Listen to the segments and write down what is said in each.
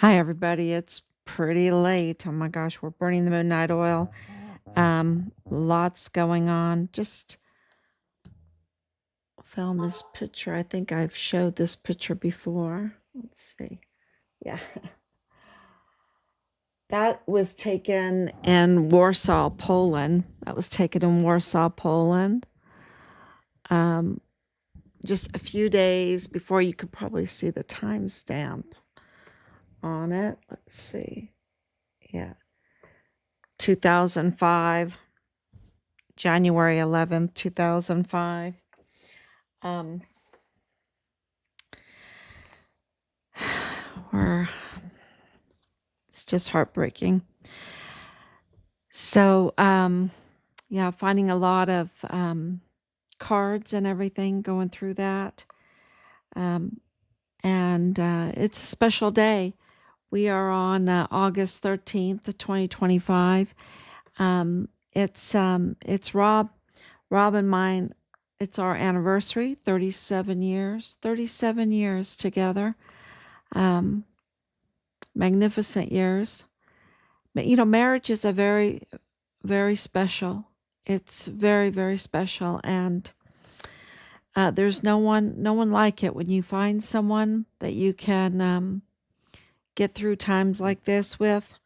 Hi, everybody. It's pretty late. Oh my gosh, we're burning the midnight oil. Lots going on. Just found this picture. I think I've showed this picture before. Let's see. Yeah. That was taken in Warsaw, Poland. That was taken in Warsaw, Poland. Um, just a few days before. You could probably see the timestamp on it. Let's see. Yeah. 2005. January 11th, 2005. Um, where it's just heartbreaking. So, yeah, finding a lot of cards and everything going through that. Um, and it's a special day. We are on August 13th, 2025. It's Rob and mine. It's our anniversary, 37 years together. Magnificent years. But, marriage is a very, very special. It's very, very special. And there's no one like it when you find someone that you can get through times like this with,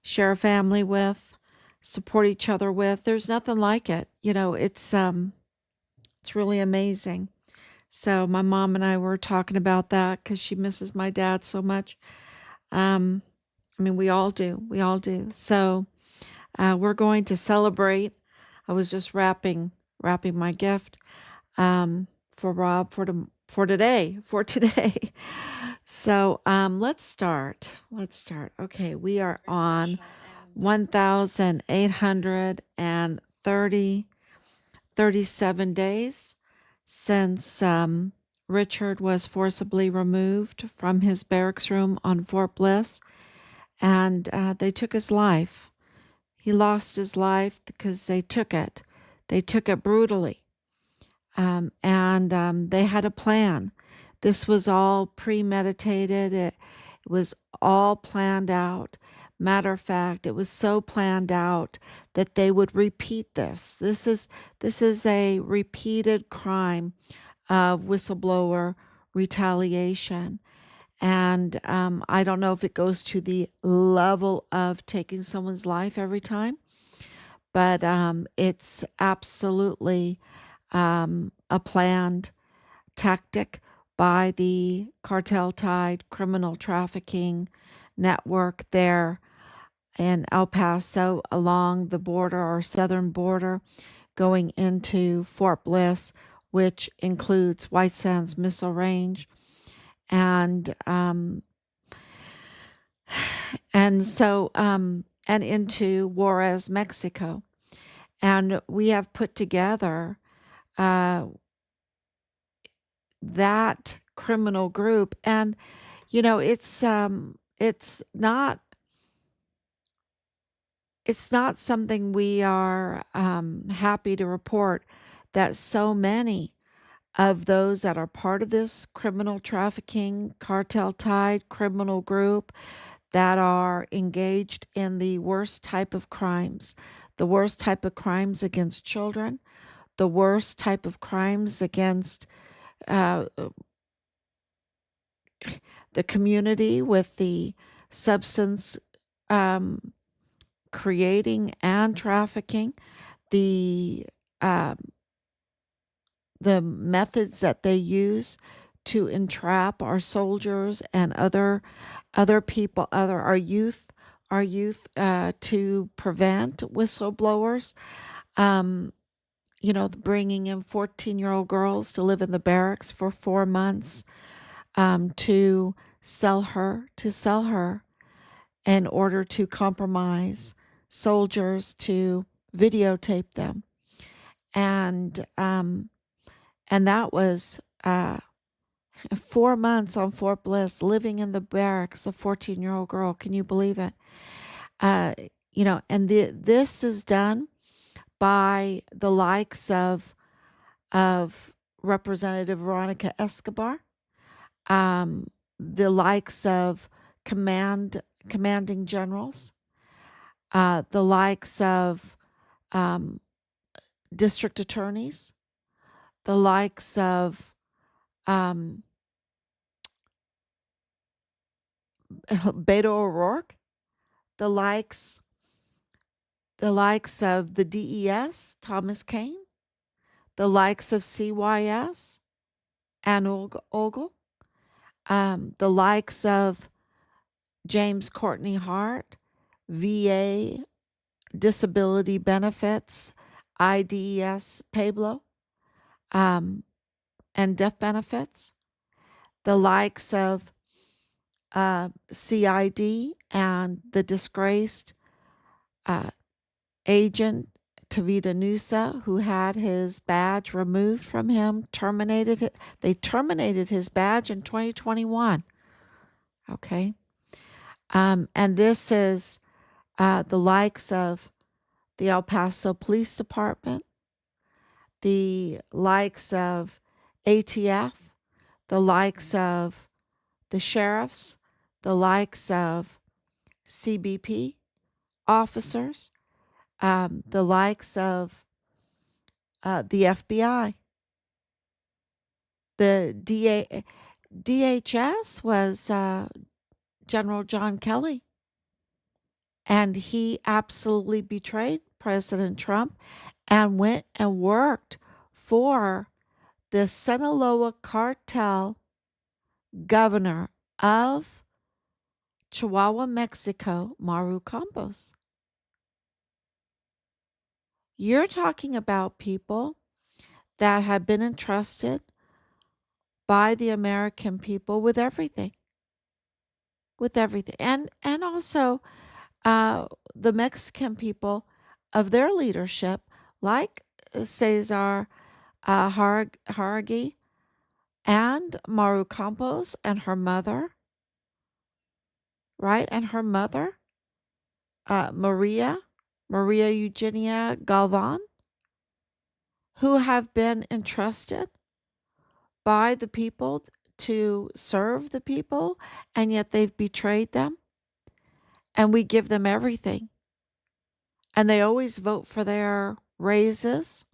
share a family with, support each other with. There's nothing like it. It's really amazing. So my mom and I were talking about that because she misses my dad so much. Um, I mean, we all do. We all do. So we're going to celebrate. I was just wrapping my gift for Rob for today. So let's start. Let's start. Okay, we are on 1,837 days since Richard was forcibly removed from his barracks room on Fort Bliss, and they took his life. He lost his life because they took it. They took it brutally. And they had a plan. This was all premeditated. It was all planned out. Matter of fact, it was so planned out that they would repeat this. This is a repeated crime of whistleblower retaliation. And I don't know if it goes to the level of taking someone's life every time, but it's absolutely a planned tactic by the cartel tied criminal trafficking network there in El Paso along the border or southern border going into Fort Bliss, which includes White Sands Missile Range. And into Juarez, Mexico. And we have put together uh, that criminal group, and it's not something we are happy to report that so many of those that are part of this criminal trafficking cartel tied criminal group that are engaged in the worst type of crimes, the worst type of crimes against children, the worst type of crimes against uh, the community with the substance um, creating and trafficking, the um, the methods that they use to entrap our soldiers and other people, other our youth to prevent whistleblowers. Um, bringing in 14-year-old girls to live in the barracks for 4 months to sell her in order to compromise soldiers to videotape them. And that was 4 months on Fort Bliss, living in the barracks, a 14-year-old girl. Can you believe it? Uh, this is done by the likes of Representative Veronica Escobar, the likes of commanding generals, the likes of um, district attorneys, the likes of um, Beto O'Rourke, the likes of the DES, Thomas Kane, the likes of CYS, Ann Ogle, the likes of James Courtney Hart, VA disability benefits, IDES Pablo, and death benefits, the likes of CID and the disgraced uh, agent Tavita Nuusa, who had his badge removed from him, terminated it. They terminated his badge in 2021. Okay. And this is the likes of the El Paso Police Department, the likes of ATF, the likes of the sheriffs, the likes of CBP officers, the likes of the FBI. The DHS was General John Kelly, and he absolutely betrayed President Trump and went and worked for the Sinaloa Cartel governor of Chihuahua, Mexico, Maru Campos. You're talking about people that have been entrusted by the American people with everything, and also uh, the Mexican people of their leadership, like Cesar Haragi and Maru Campos and her mother, right? And her mother, Maria Eugenia Galvan, who have been entrusted by the people to serve the people, and yet they've betrayed them, and we give them everything. And they always vote for their raises,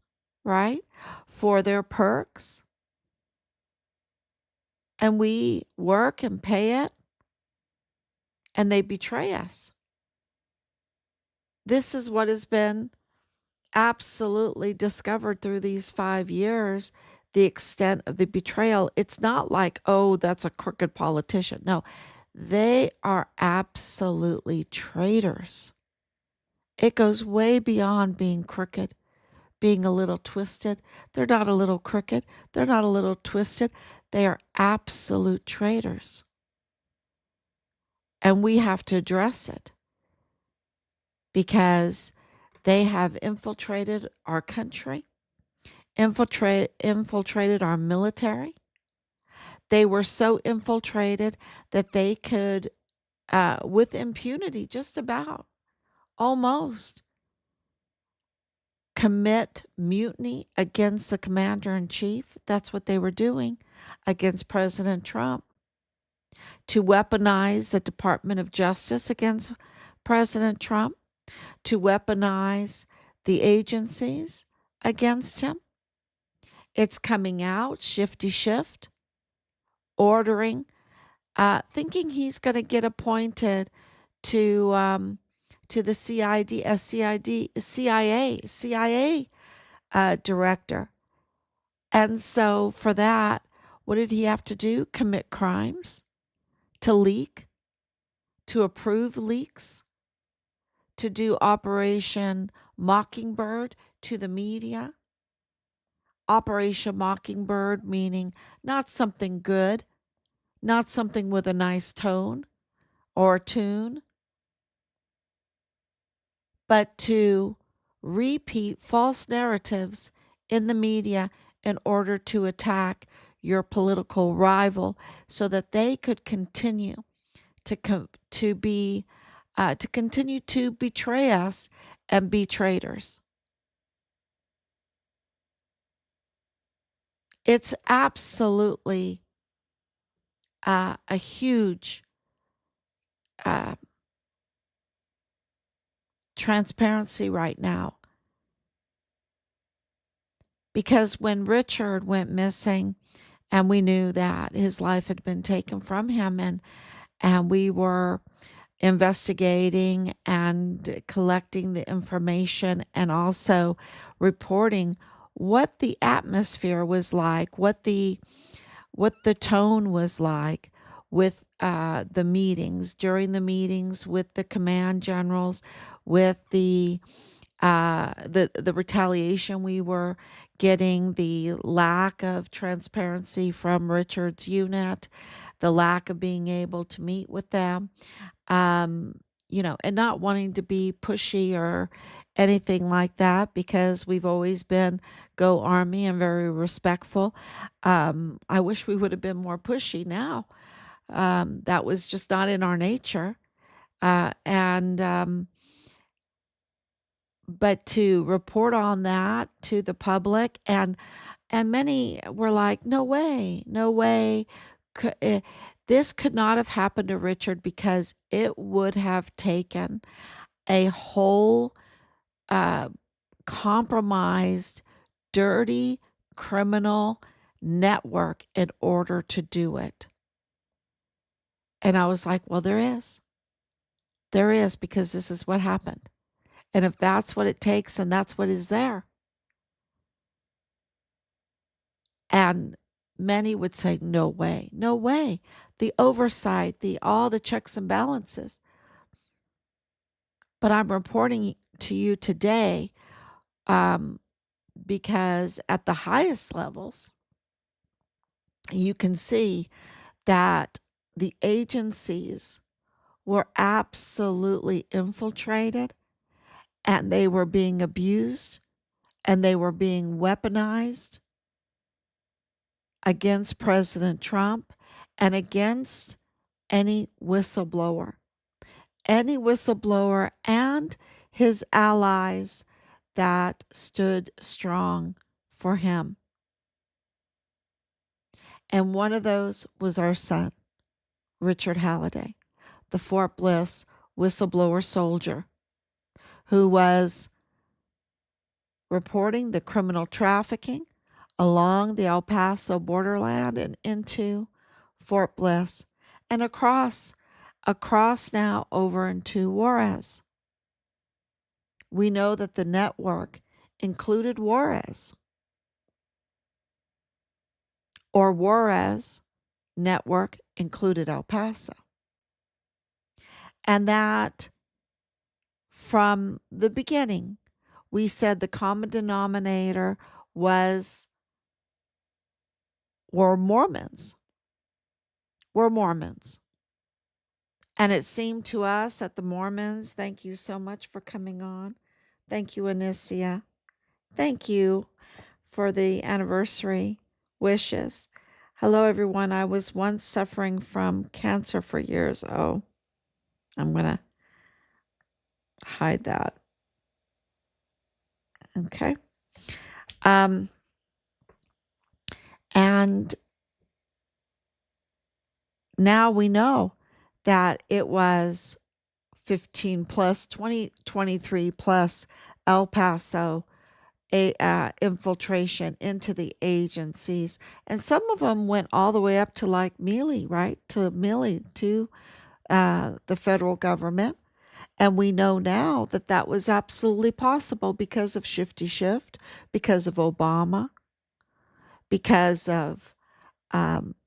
right? For their perks. And we work and pay it, and they betray us. This is what has been absolutely discovered through these 5 years, the extent of the betrayal. It's not like, oh, that's a crooked politician. No, they are absolutely traitors. It goes way beyond being crooked, being a little twisted. They're not a little crooked. They're not a little twisted. They are absolute traitors. And we have to address it because they have infiltrated our country, infiltrated our military. They were so infiltrated that they could, with impunity, just about, almost, commit mutiny against the commander in chief. That's what they were doing against President Trump. To weaponize the Department of Justice against President Trump, to weaponize the agencies against him. It's coming out, shifty shift, ordering, thinking he's going to get appointed to the CIA director. And so for that, what did he have to do? Commit crimes, to leak, to approve leaks, to do Operation Mockingbird to the media. Operation Mockingbird meaning not something good, not something with a nice tone or tune, but to repeat false narratives in the media in order to attack your political rival so that they could continue to continue to betray us and be traitors. It's absolutely a huge uh, transparency right now. Because when Richard went missing and we knew that his life had been taken from him, and we were investigating and collecting the information and also reporting what the atmosphere was like, what the tone was like with the meetings, during the meetings with the command generals, with the retaliation we were getting, the lack of transparency from Richard's unit, the lack of being able to meet with them, um, and not wanting to be pushy or anything like that, because we've always been go Army and very respectful. I wish we would have been more pushy now. That was just not in our nature. And But to report on that to the public, and many were like, no way, no way. This could not have happened to Richard, because it would have taken a whole uh, compromised, dirty criminal network in order to do it. And I was like, well, there is. There is, because this is what happened. And if that's what it takes and that's what is there. And many would say, no way, no way. The oversight, all the checks and balances. But I'm reporting to you today, um, because at the highest levels, you can see that the agencies were absolutely infiltrated, and they were being abused, and they were being weaponized against President Trump and against any whistleblower. Any whistleblower and his allies that stood strong for him. And one of those was our son, Richard Halliday, the Fort Bliss whistleblower soldier, who was reporting the criminal trafficking along the El Paso borderland and into Fort Bliss and across now over into Juarez. We know that the network included Juarez, or Juarez network included El Paso. And that from the beginning, we said the common denominator were Mormons. Were Mormons. And it seemed to us that the Mormons, thank you so much for coming on. Thank you, Anicia. Thank you for the anniversary wishes. Hello, everyone. I was once suffering from cancer for years. Oh, I'm going to hide that. Okay. And now we know that it was 15 plus, 20, 23 plus El Paso infiltration into the agencies. And some of them went all the way up to like Mealy, right? To Mealy, to the federal government. And we know now that that was absolutely possible because of Shifty Shift, because of Obama, because of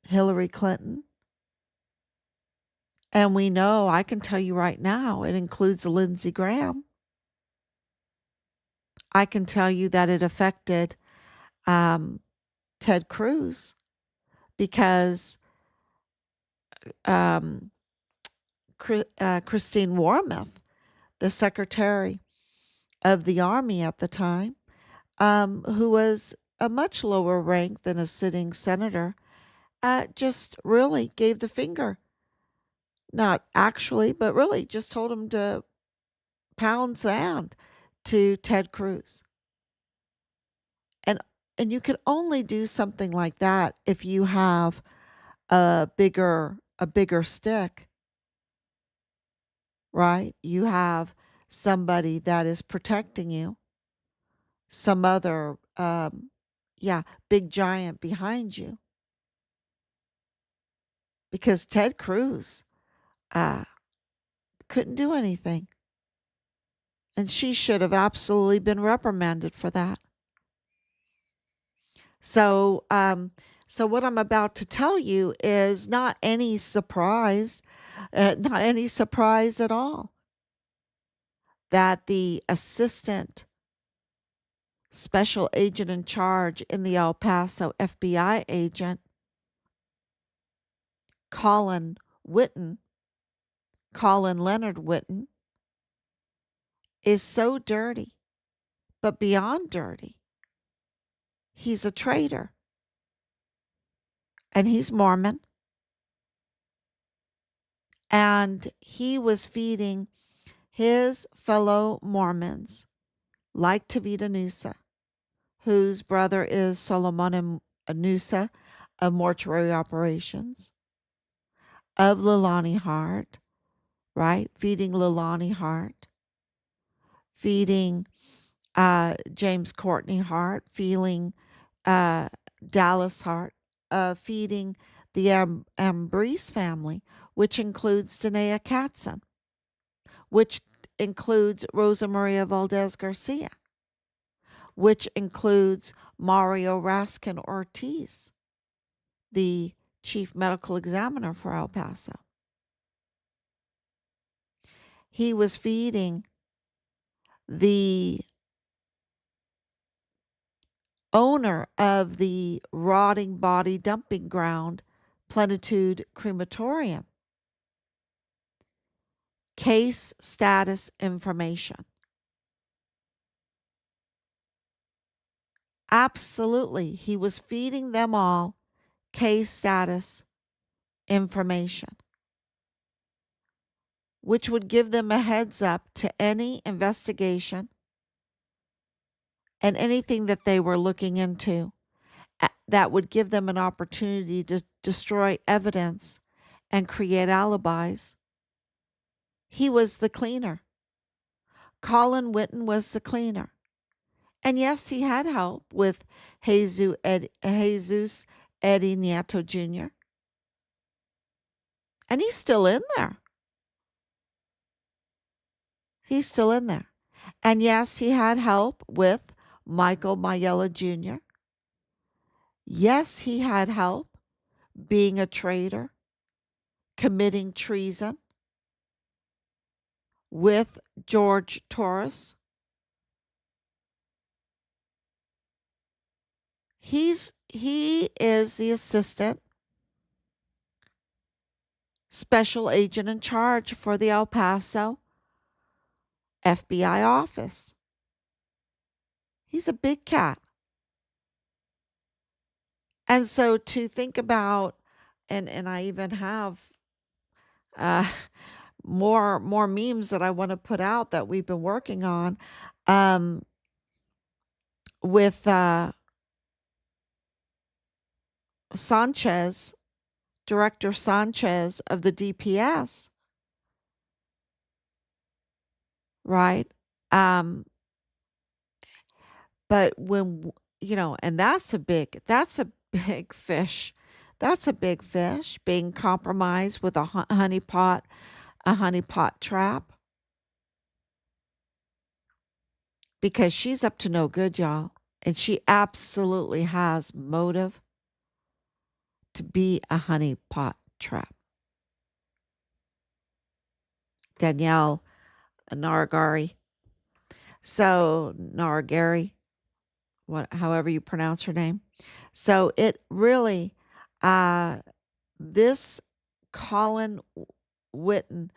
Hillary Clinton. And we know, I can tell you right now, it includes Lindsey Graham. I can tell you that it affected Ted Cruz, because Christine Wormuth, the Secretary of the Army at the time, who was a much lower rank than a sitting senator, just really gave the finger. Not actually, but really just told him to pound sand to Ted Cruz. And you can only do something like that if you have a bigger stick. right? You have somebody that is protecting you, some other, big giant behind you. Because Ted Cruz uh, couldn't do anything. And she should have absolutely been reprimanded for that. So, so what I'm about to tell you is not any surprise at all, that the assistant special agent in charge in the El Paso FBI agent, Colin Whetten, Colin Leonard Whetten, is so dirty, but beyond dirty. He's a traitor, and he's Mormon, and he was feeding his fellow Mormons, like Tavita Nuusa, whose brother is Solomon Nuusa of mortuary operations, of Leilani Hart, right? Feeding Leilani Hart, feeding James Courtney Hart, feeding uh, Dallas Hart, feeding the Ambrose family, which includes Danae Katzen, which includes Rosa Maria Valdez Garcia, which includes Mario Raskin Ortiz, the chief medical examiner for El Paso. He was feeding the owner of the rotting body dumping ground, Plenitude Crematorium, case status information. Absolutely, he was feeding them all case status information, which would give them a heads up to any investigation and anything that they were looking into that would give them an opportunity to destroy evidence and create alibis. He was the cleaner. Colin Whetten was the cleaner. And yes, he had help with Jesus Eddie Nieto Jr. And he's still in there. He's still in there. And yes, he had help with Michael Maiella Jr. Yes, he had help being a traitor, committing treason with George Torres. He is the assistant special agent in charge for the El Paso FBI office. He's a big cat. And so to think about, and I even have uh, more memes that I want to put out that we've been working on um, with Sanchez, Director Sanchez of the DPS, right? Um, but when and that's a big fish. That's a big fish being compromised with a honeypot trap, because she's up to no good, y'all. And she absolutely has motive to be a honeypot trap. Danielle Naragari. So, Naragari, however you pronounce her name. So, it really, uh, this Colin Whetten,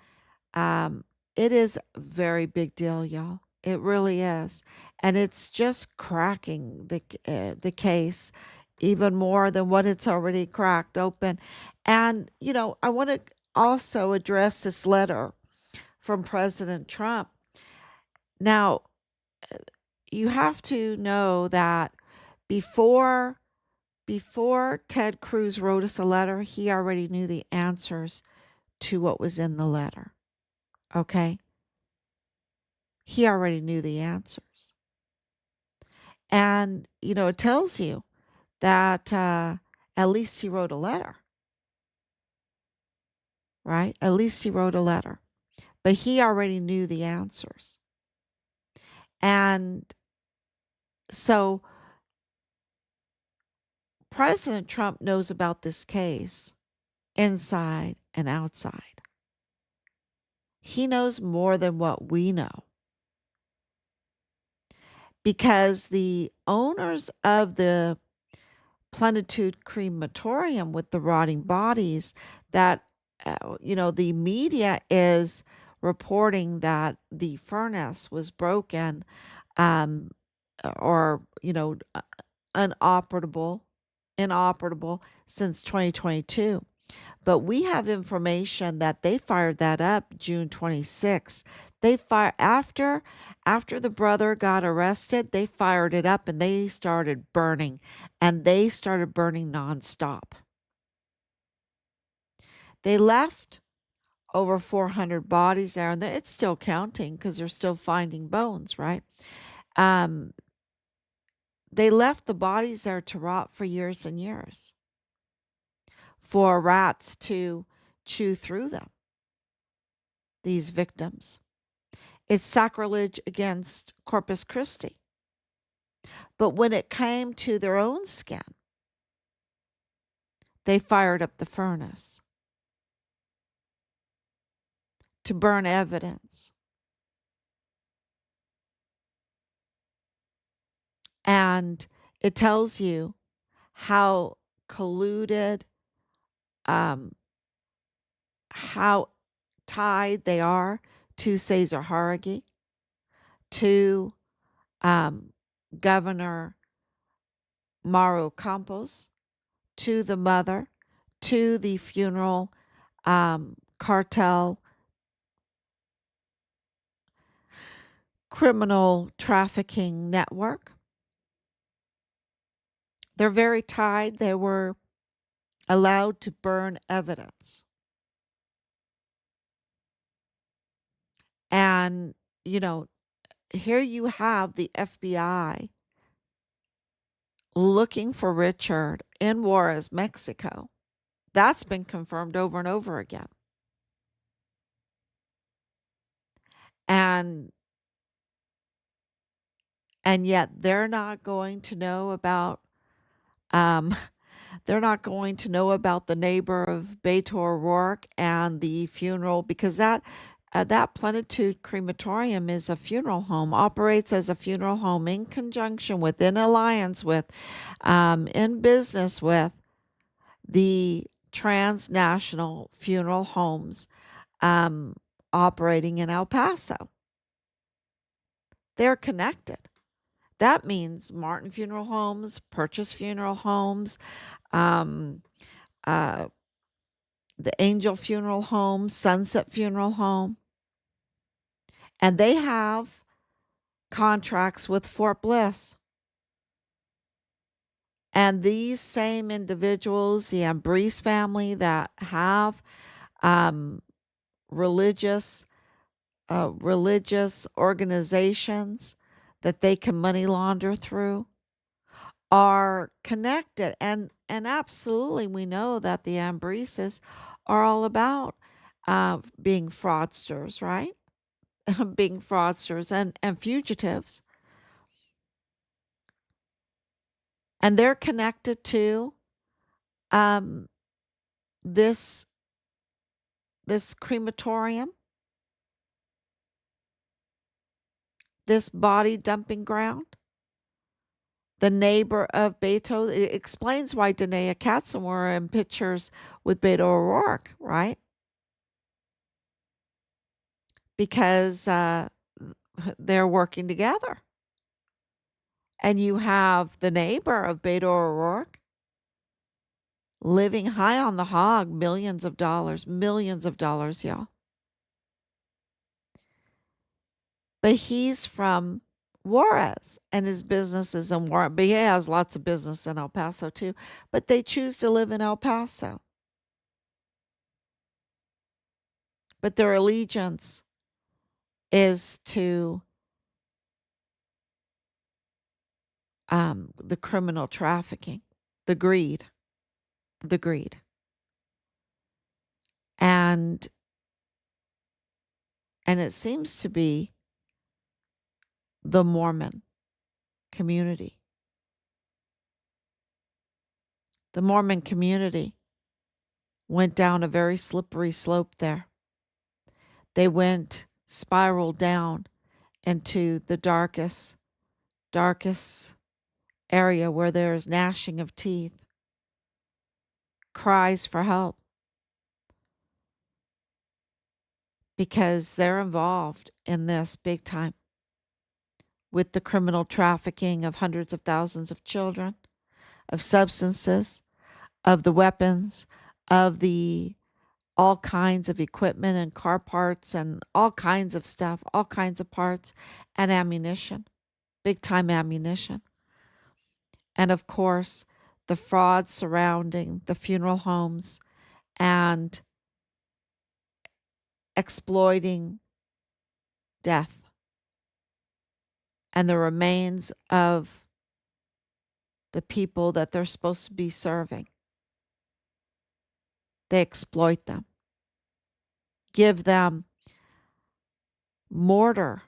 it is a very big deal, y'all. It really is. And it's just cracking the case even more than what it's already cracked open. And, I want to also address this letter from President Trump. Now, you have to know that before Ted Cruz wrote us a letter, he already knew the answers to what was in the letter. Okay. He already knew the answers. And, it tells you that at least he wrote a letter, right? At least he wrote a letter. But he already knew the answers. And so President Trump knows about this case inside and outside. He knows more than what we know because the owners of the Plenitude crematorium with the rotting bodies that the media is reporting that the furnace was broken, um or unoperable inoperable since 2022. But we have information that they fired that up June 26th. They fire after the brother got arrested, they fired it up and they started burning, and they started burning nonstop. They left over 400 bodies there, and it's still counting because they're still finding bones, right? Um, they left the bodies there to rot for years and years for rats to chew through them, these victims. It's sacrilege against Corpus Christi. But when it came to their own skin, they fired up the furnace to burn evidence. And it tells you how colluded, um, how tied they are to Cesar Haragi, to um, Governor Mauro Campos, to the mother, to the funeral cartel criminal trafficking network. They're very tied. They were allowed to burn evidence. And, here you have the FBI looking for Richard in Juarez, Mexico. That's been confirmed over and over again. And yet they're not going to know about um they're not going to know about the neighbor of Beto O'Rourke and the funeral, because that Plenitude crematorium is a funeral home, operates as a funeral home in conjunction with, in alliance with, in business with the transnational funeral homes um, operating in El Paso. They're connected. That means Martin Funeral Homes, Purchase Funeral Homes, um, uh, the Angel Funeral Home, Sunset Funeral Home. And they have contracts with Fort Bliss. And these same individuals, the Ambrose family that have um, religious religious organizations that they can money launder through, are connected. And absolutely, we know that the Ambroses are all about being fraudsters, right? Being fraudsters and fugitives. And they're connected to um, this crematorium, this body dumping ground. The neighbor of Beto, it explains why Danae Katzen were in pictures with Beto O'Rourke, right? Because they're working together. And you have the neighbor of Beto O'Rourke living high on the hog, millions of dollars, y'all. But he's from Juarez, and his business is in Juarez. But he has lots of business in El Paso too. But they choose to live in El Paso. But their allegiance is to the criminal trafficking, the greed, the greed. And it seems to be the Mormon community. The Mormon community went down a very slippery slope there. They spiraled down into the darkest area where there's gnashing of teeth, cries for help, because they're involved in this big time with the criminal trafficking of hundreds of thousands of children, of substances, of the weapons, of the all kinds of equipment and car parts and all kinds of stuff, all kinds of parts and ammunition, big time ammunition. And of course, the fraud surrounding the funeral homes and exploiting death and the remains of the people that they're supposed to be serving. They exploit them, give them mortar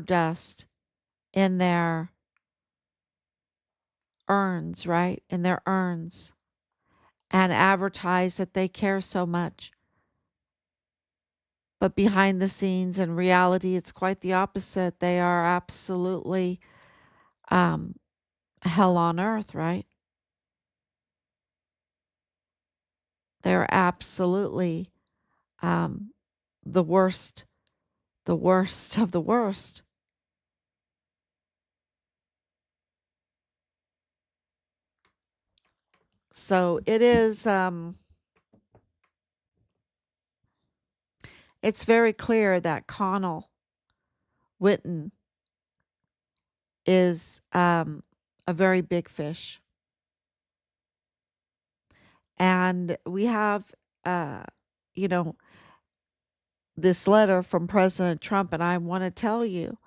dust in their urns, right? In their urns, and advertise that they care so much. But behind the scenes, in reality, it's quite the opposite. They are absolutely um, hell on earth, right? They're absolutely um, the worst of the worst. So it is, it's very clear that Conal Whetten is a very big fish. And we have, uh, you know, this letter from President Trump, and I want to tell you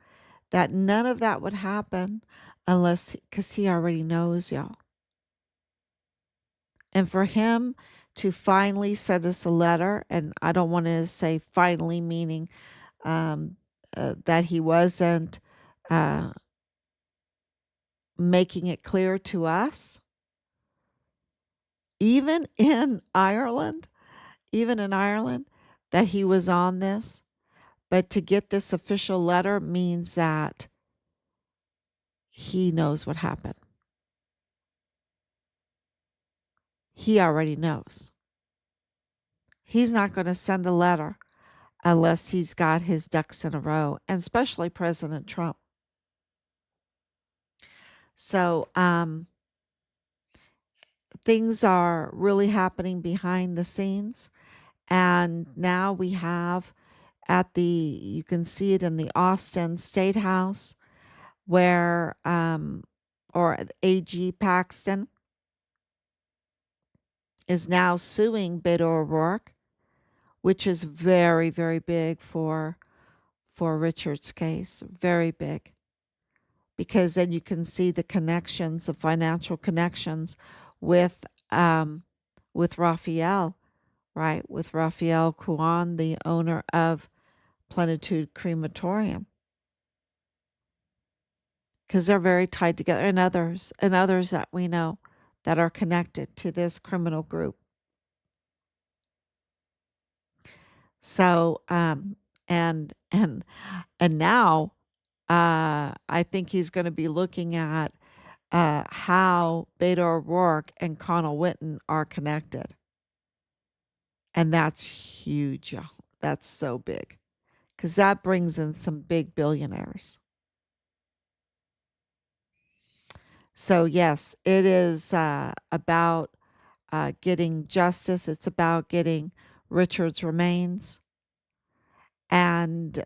that none of that would happen unless, because he already knows, y'all. And for him to finally send us a letter, and I don't want to say finally, meaning um, that he wasn't uh, making it clear to us, even in Ireland, that he was on this. But to get this official letter means that he knows what happened. He already knows. He's not going to send a letter unless he's got his ducks in a row, and especially President Trump. So, things are really happening behind the scenes. And now we have you can see it in the Austin State House, where, or AG Paxton is now suing Beto O'Rourke, which is very, very big for Richard's case. Very big. Because then you can see the connections, the financial connections with Raphael, right? With Raphael Kuan, the owner of Plenitude Crematorium. Because they're very tied together, and others that we know that are connected to this criminal group. So and now I think he's going to be looking at how Beto O'Rourke and Conal Whetten are connected. And that's huge, y'all. That's so big. Because that brings in some big billionaires. So, yes, it is about getting justice. It's about getting Richard's remains. And,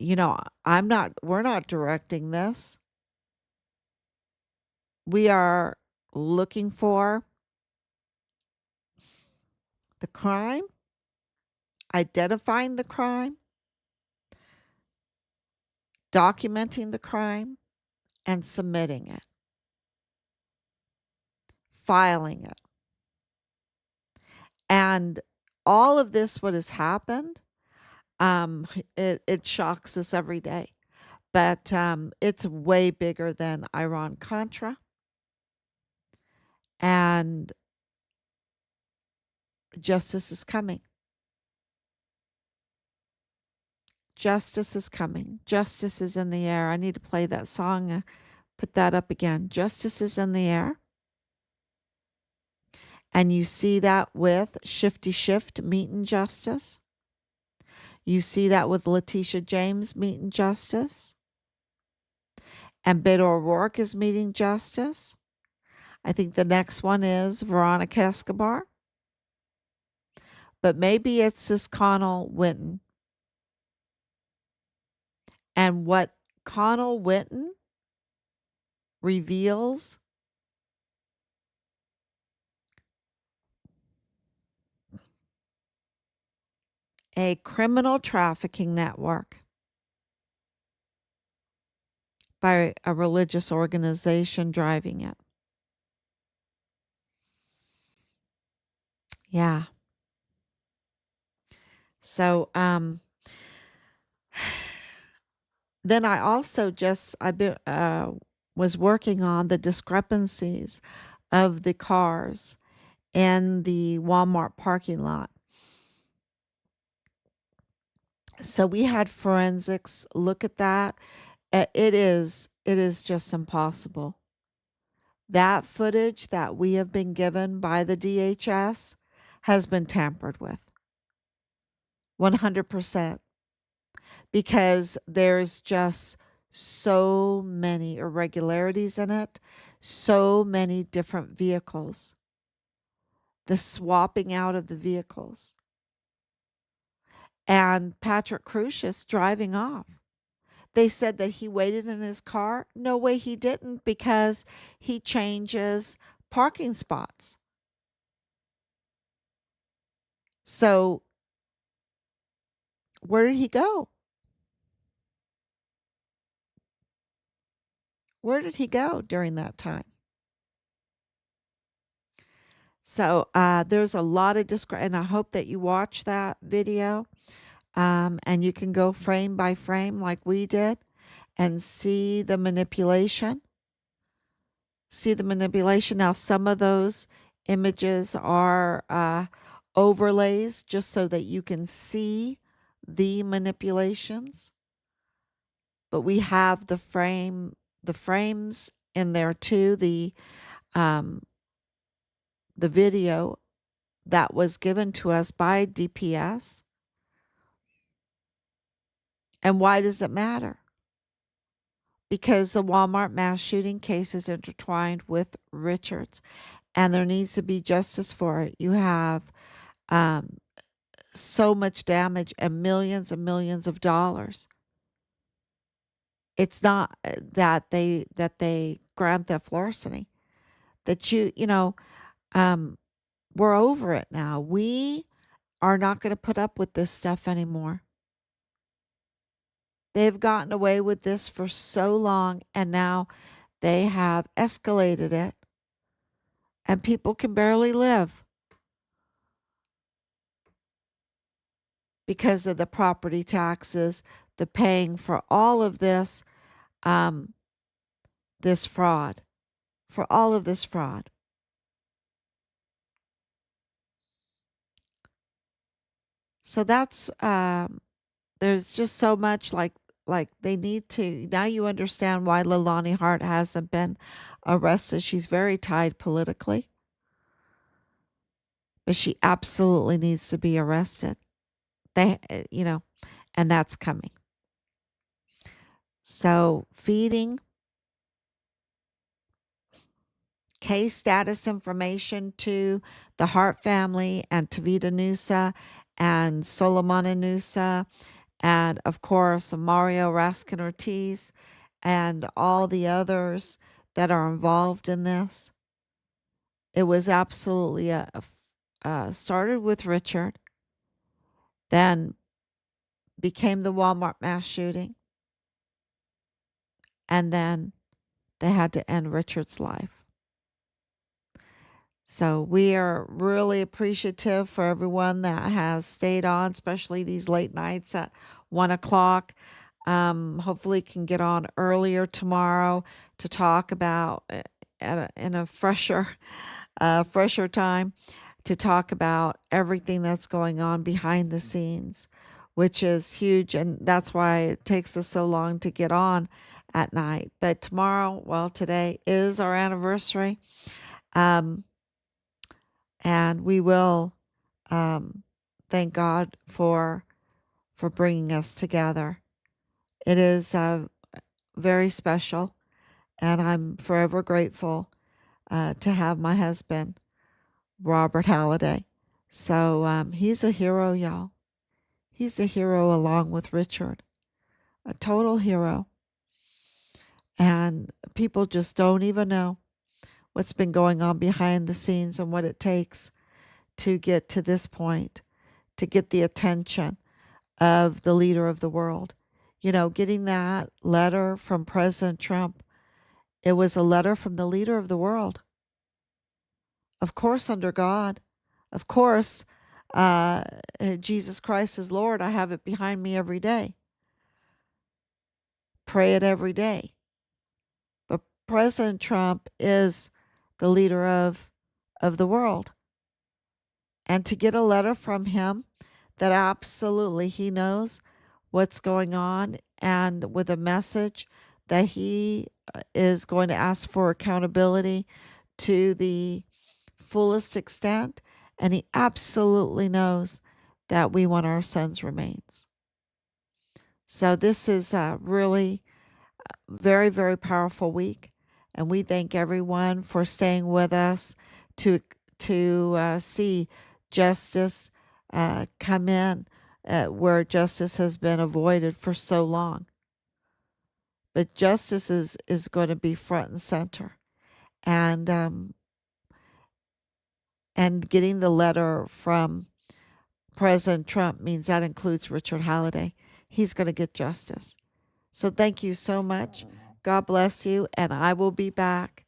we're not directing this. We are looking for the crime identifying the crime, documenting the crime, and submitting it, filing it. And all of this, what has happened, um, it shocks us every day. But it's way bigger than Iran Contra. And justice is coming. Justice is coming. Justice is in the air. I need to play that song, put that up again. Justice is in the air. And you see that with Shifty Shift meeting justice. You see that with Letitia James meeting justice. And Beto O'Rourke is meeting justice. I think the next one is Veronica Escobar. But maybe it's this Conal Whetten. And what Conal Whetten reveals a criminal trafficking network by a religious organization driving it. Yeah. So then I also was working on the discrepancies of the cars in the Walmart parking lot. So we had forensics look at that. It is just impossible. That footage that we have been given by the DHS has been tampered with 100% because there's just so many irregularities in it, so many different vehicles, the swapping out of the vehicles, and Patrick Crusius driving off. They said that he waited in his car. No way he didn't because he changes parking spots. So where did he go? Where did he go during that time? So there's a lot of and I hope that you watch that video and you can go frame by frame like we did and see the manipulation. See the manipulation. Now, some of those images are overlays just so that you can see the manipulations. But we have the frames in there too. The video that was given to us by DPS. And why does it matter? Because the Walmart mass shooting case is intertwined with Richards, and there needs to be justice for it. You have um, so much damage and millions of dollars. It's not that they grand theft larceny. That we're over it now. We are not going to put up with this stuff anymore. They've gotten away with this for so long, and now they have escalated it, and people can barely live because of the property taxes, the paying for all of this, this fraud, for all of this fraud. So that's there's just so much like they need to now you understand why Leilani Hart hasn't been arrested. She's very tied politically. But she absolutely needs to be arrested. And that's coming. So feeding case status information to the Hart family and Tavita Nuusa and Solomona Nuusa and of course Mario Raskin Ortiz and all the others that are involved in this. It was absolutely started with Richard then became the Walmart mass shooting, and then they had to end Richard's life. So we are really appreciative for everyone that has stayed on, especially these late nights at 1 o'clock. Hopefully can get on earlier tomorrow to talk about in a fresher time to talk about everything that's going on behind the scenes, which is huge. And that's why it takes us so long to get on at night. But tomorrow, well, today is our anniversary. Um, and we will thank God for bringing us together. It is very special, and I'm forever grateful to have my husband, Robert Halliday. So he's a hero, y'all. He's a hero along with Richard, a total hero. And people just don't even know what's been going on behind the scenes and what it takes to get to this point, to get the attention of the leader of the world. You know, getting that letter from President Trump, it was a letter from the leader of the world. Of course, under God. Of course, Jesus Christ is Lord. I have it behind me every day. Pray it every day. But President Trump is the leader of the world. And to get a letter from him that absolutely he knows what's going on, and with a message that he is going to ask for accountability to the fullest extent, and he absolutely knows that we want our son's remains. So this is a really very, very powerful week, and we thank everyone for staying with us to see justice come in where justice has been avoided for so long. But justice is going to be front and center, and getting the letter from President Trump means that includes Richard Halliday. He's going to get justice. So thank you so much. God bless you, and I will be back